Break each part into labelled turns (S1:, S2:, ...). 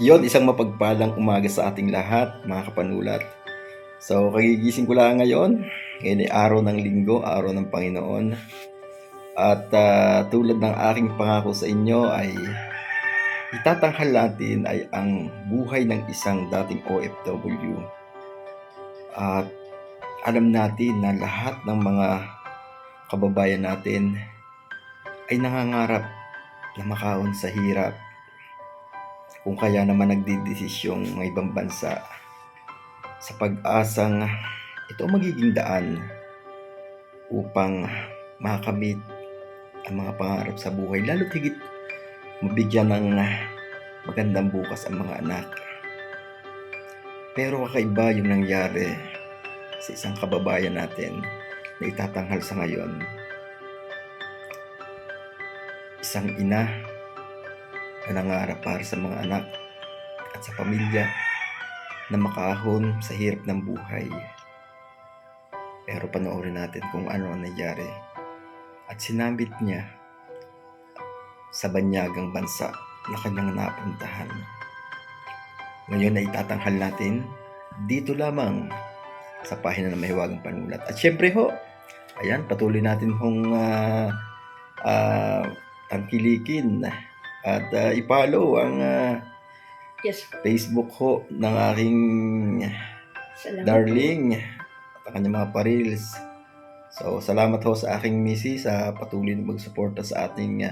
S1: Yon, isang mapagpalang umaga sa ating lahat, mga kapanulat. So, kagigising ko lang ngayon. Ngayon ay araw ng linggo, araw ng Panginoon. At tulad ng aking pangako sa inyo ay itatanghal natin ay ang buhay ng isang dating OFW. At alam natin na lahat ng mga kababayan natin ay nangangarap na makaon sa hirap. Kung kaya naman nagdidesisyong may ibang bansa sa pag-asang ito magiging daan upang makamit ang mga pangarap sa buhay, lalo't higit mabigyan ng magandang bukas ang mga anak. Pero kakaiba yung nangyari sa isang kababayan natin na itatanghal sa ngayon. Isang ina na nangarap para sa mga anak at sa pamilya na makaahon sa hirap ng buhay. Pero panoorin natin kung ano ang nangyari at sinambit niya sa banyagang bansa na kanyang napuntahan. Ngayon ay itatanghal natin dito lamang sa pahina ng Mahiwagang Panulat. At syempre ho, ayan, patuloy natin hong tangkilikin at i-follow ang Facebook ho ng aking darling at ang kanyang mga parils. So, salamat ho sa aking misi sa patuloy na magsuporta sa ating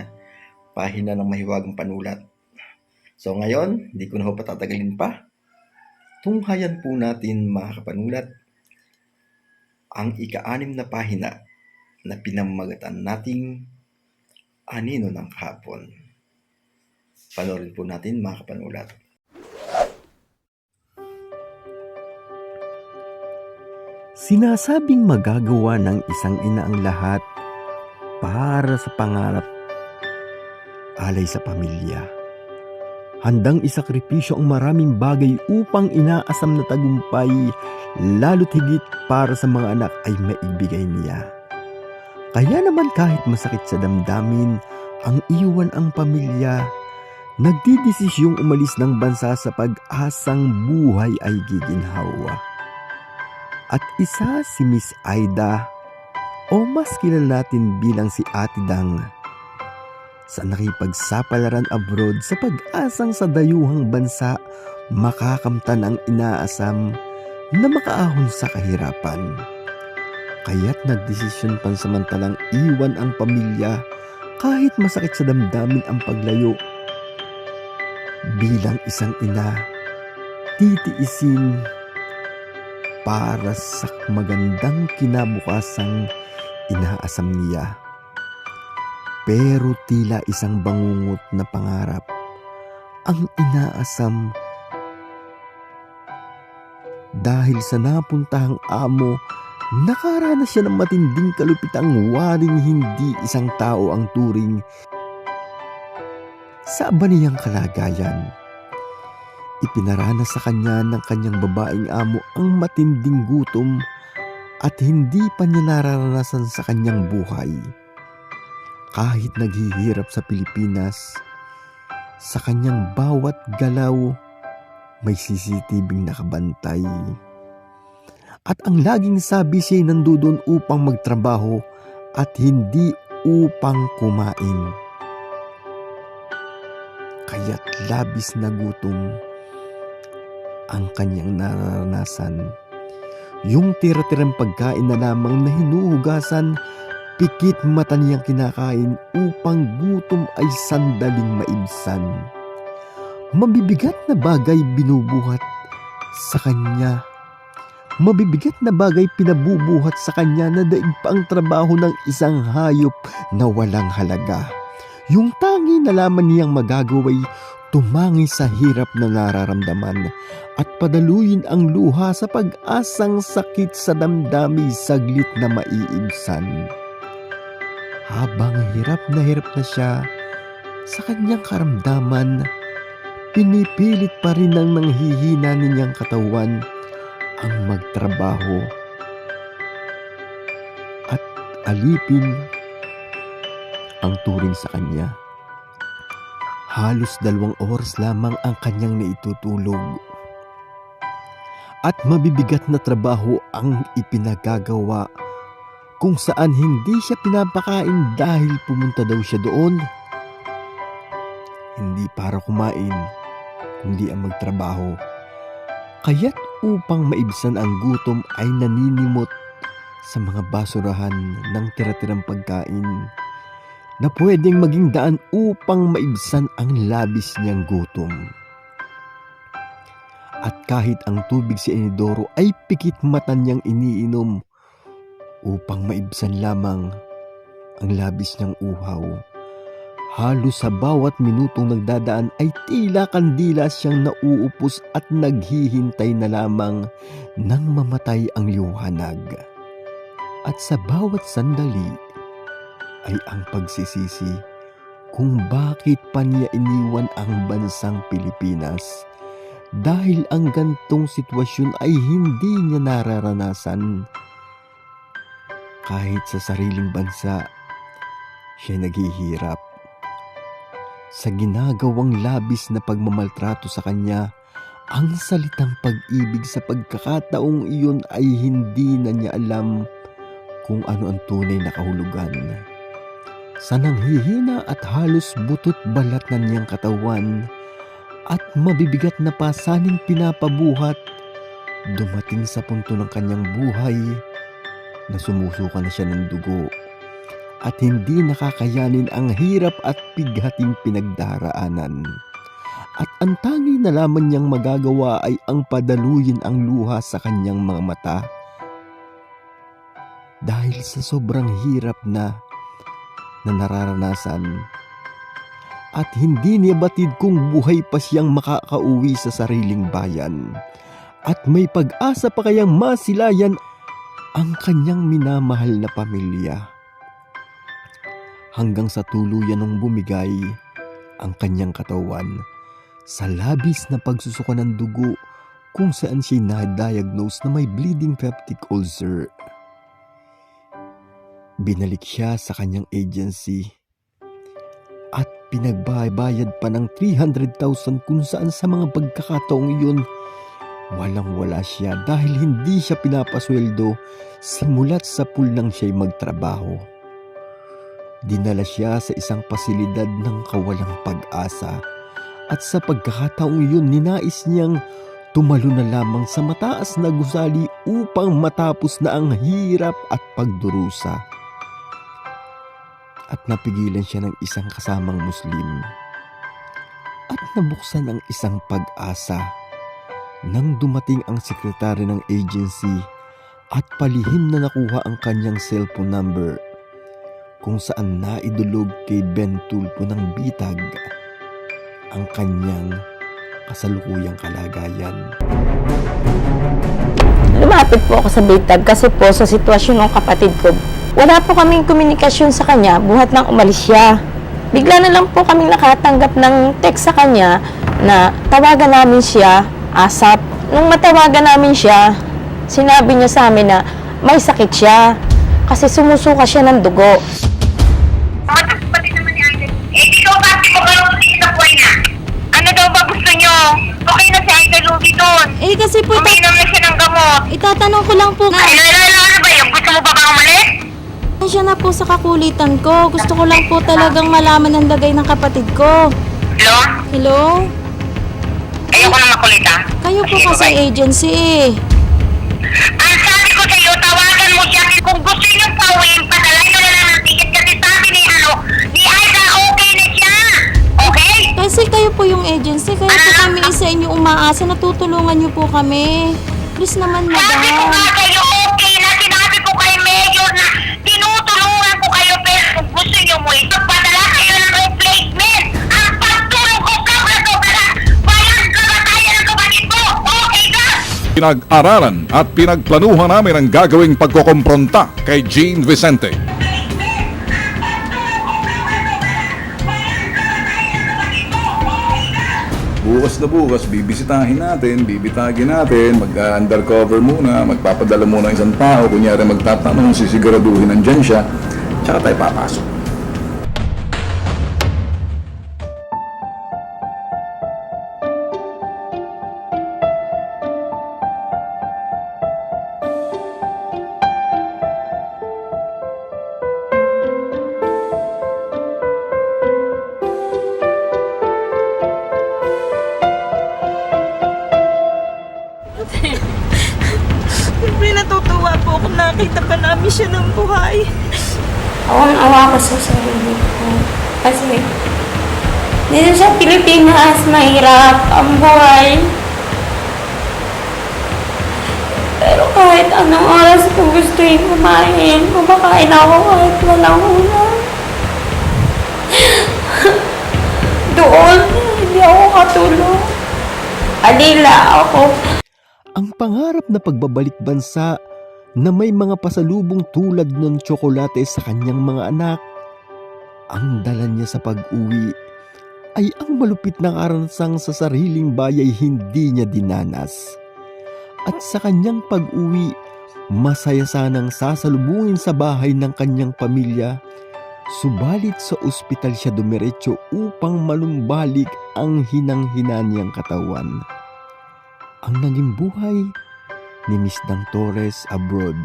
S1: pahina ng Mahiwagang Panulat. So, ngayon, hindi ko na ho patatagalin pa. Tunghayan po natin, mga kapanulat, ang ika-6 na pahina na pinamagatan nating Anino ng Hapon. Panoorin po natin, mga kapanulat.
S2: Sinasabing magagawa ng isang ina ang lahat para sa pangarap alay sa pamilya. Handang isakripisyo ang maraming bagay upang inaasam na tagumpay, lalo't higit para sa mga anak ay maibigay niya. Kaya naman kahit masakit sa damdamin ang iwan ang pamilya, nagdidesisyong umalis ng bansa sa pag-asang buhay ay giginhawa. At isa si Miss Aida, o mas kilala natin bilang si Ate Dang, sa nakipagsapalaran abroad sa pag-asang sa dayuhang bansa makakamtan ang inaasam na makaahon sa kahirapan. Kaya't nagdesisyon pansamantalang iwan ang pamilya kahit masakit sa damdamin ang paglayo. Bilang isang ina, titiisin para sa magandang kinabukasang inaasam niya. Pero tila isang bangungot na pangarap ang inaasam dahil sa napuntahang amo, nakaranas siya ng matinding kalupitang waring hindi isang tao ang turing sa baniyang kalagayan. Ipinaranas sa kanya ng kanyang babaeng amo ang matinding gutom at hindi pa niya nararanasan sa kanyang buhay. Kahit naghihirap sa Pilipinas, sa kanyang bawat galaw may CCTV nakabantay. At ang laging sabi siya nandoon upang magtrabaho at hindi upang kumain. Kaya't labis na gutom ang kanyang nararanasan. Yung tira-tirang pagkain na lamang na hinuhugasan, pikit mata niyang kinakain upang gutom ay sandaling maibsan. Mabibigat na bagay binubuhat sa kanya. Mabibigat na bagay pinabubuhat sa kanya na daig pa ang trabaho ng isang hayop na walang halaga. Yung tangi na lamang niyang magagaway tumangi sa hirap na nararamdaman at padaluyin ang luha sa pag-asang sakit sa damdami saglit na maiibsan. Habang hirap na siya sa kanyang karamdaman, pinipilit pa rin ng nanghihina niyang katawan ang magtrabaho at alipin ang turing sa kanya. Halos 2 oras lamang ang kanyang naitutulog. At mabibigat na trabaho ang ipinagagawa kung saan hindi siya pinapakain dahil pumunta daw siya doon. Hindi para kumain, kundi ang magtrabaho. Kaya't upang maibsan ang gutom ay naninimot sa mga basurahan ng tira-tirang pagkain na pwedeng maging daan upang maibsan ang labis niyang gutom. At kahit ang tubig si Enidoro ay pikit mata niyang iniinom upang maibsan lamang ang labis niyang uhaw. Halos sa bawat minutong nagdadaan ay tila kandila siyang nauupos at naghihintay na lamang nang mamatay ang liwanag. At sa bawat sandali ay ang pagsisisi kung bakit pa niya iniwan ang bansang Pilipinas. Dahil ang gantong sitwasyon ay hindi niya nararanasan. Kahit sa sariling bansa, siya naghihirap. Sa ginagawang labis na pagmamaltrato sa kanya, ang salitang pag-ibig sa pagkakataong iyon ay hindi na niya alam kung ano ang tunay na kahulugan. Sa nanghihina at halos butot balat na niyang katawan at mabibigat na pasaning pinapabuhat, dumating sa punto ng kanyang buhay na sumusuka na siya ng dugo at hindi nakakayanin ang hirap at pighating pinagdaraanan. At ang tangi na lamang niyang magagawa ay ang padaluyin ang luha sa kanyang mga mata. Dahil sa sobrang hirap na nararanasan at hindi niya batid kung buhay pa siyang makakauwi sa sariling bayan at may pag-asa pa kayang masilayan ang kanyang minamahal na pamilya. Hanggang sa tuluyan ng bumigay ang kanyang katawan sa labis na pagsusuka ng dugo kung saan siya na-diagnose na may bleeding peptic ulcer. Binalik siya sa kanyang agency at pinagbabayad pa ng 300,000 kung saan sa mga pagkakataong iyon walang-wala siya dahil hindi siya pinapasweldo simula't sa pool nang siya'y magtrabaho. Dinala siya sa isang pasilidad ng kawalang pag-asa at sa pagkakataong iyon ninais niyang tumalo na lamang sa mataas na gusali upang matapos na ang hirap at pagdurusa. At napigilan siya ng isang kasamang Muslim at nabuksan ang isang pag-asa nang dumating ang sekretary ng agency at palihim na nakuha ang kanyang cellphone number kung saan naidulog kay Ben Tulfo ng bitag ang kanyang kasalukuyang kalagayan.
S3: Lumapit po ako sa bitag kasi po sa sitwasyon ng kapatid ko, wala po kaming komunikasyon sa kanya buhat nang umalis siya. Bigla na lang po kaming nakatanggap ng text sa kanya na tawagan namin siya ASAP. Nung matawagan namin siya, sinabi niya sa amin na may sakit siya kasi sumusuka siya ng dugo.
S4: Pati naman ni Idol. Ikaw bakit mo kayo sa buhay na? Ano daw ba gusto nyo? Okay na si Idol Ruby doon.
S5: Kasi po,
S4: Uminom na siya ng gamot.
S5: itatanong ko lang po nga.
S4: Ano ba yung gusto mo ba bang umalis?
S5: Siya na po sa kakulitan ko. Gusto ko lang po talagang malaman ang lagay ng kapatid ko.
S4: Hello?
S5: Hello?
S4: Ayoko na makulita.
S5: Kayo po
S4: Sige,
S5: kasi
S4: bye-bye.
S5: agency eh.
S4: Ang sabi ko sa iyo, tawagan mo siya. Kung gusto nyo pauwiin, padalay nyo na lang ng ticket kasi sabi ni Aida, okay na siya. Okay?
S5: Kasi kayo po yung agency. Kaya po kami sa inyo umaasa. Natutulungan niyo po kami. Please naman,
S4: Sabi ko
S5: madam.
S4: nga kayo, okay na. Sinabi ko kay Mayor na tinutulungan ko kayo pero kung gusto nyo mo ito, padala kayo ng replacement. Ang pagtulong ko kabla to para walang kamatayan ng kapatid mo. Okay ka?
S6: Pinag-aralan at pinagplanuhan namin ang gagawing pagkokompronta kay Jean Vicente. Bukas bibisitahin natin, bibitagin natin, mag-undercover muna, magpapadala muna ng isang tao, kunyari magtatanong, sisiguraduhin nandyan siya, tsaka tayo papasok.
S5: Naaawa po ako, nakita pa namin siya ng buhay.
S3: Awang-awa ko sa sarili ko. Kasi, dito sa Pilipinas, mahirap ang buhay. Pero kahit anong oras ko gusto yung kumain, kumakain ako kahit walang ulam. Doon, hindi ako katulong. Alila ako.
S2: Ang pangarap na pagbabalik bansa na may mga pasalubong tulad ng tsokolate sa kanyang mga anak, ang dala niya sa pag-uwi ay ang malupit na karanasan sa sariling bayay hindi niya dinanas. At sa kanyang pag-uwi, masaya sanang sasalubungin sa bahay ng kanyang pamilya, subalit sa ospital siya dumiretso upang malumbalik ang hinang-hina niyang katawan. Ang naging buhay ni Miss Dang Torres abroad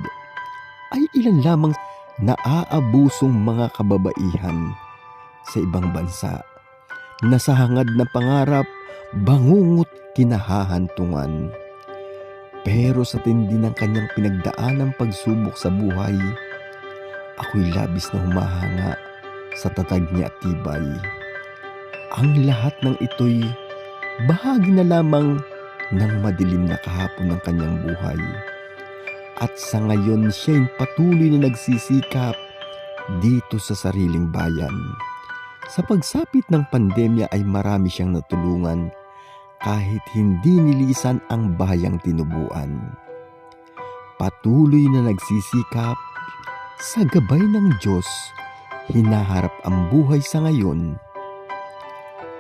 S2: ay ilan lamang naaabusong mga kababaihan sa ibang bansa na sa hangad na pangarap bangungot kinahahantungan. Pero sa tindi ng kanyang pinagdaanang pagsubok sa buhay, ako'y labis na humahanga sa tatag niya at tibay. Ang lahat ng ito'y bahagi na lamang ng madilim na kahapon ng kanyang buhay. At sa ngayon siya'y patuloy na nagsisikap dito sa sariling bayan. Sa pagsapit ng pandemya ay marami siyang natulungan kahit hindi nilisan ang bayang tinubuan. Patuloy na nagsisikap sa gabay ng Diyos, hinaharap ang buhay sa ngayon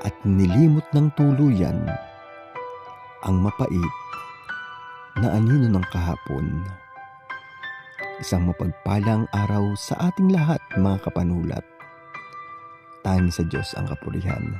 S2: at nilimot ng tuluyan ang mapait na anino ng kahapon. Isang mapagpalang araw sa ating lahat, mga kapanulat. Tanging sa Diyos ang kapurihan.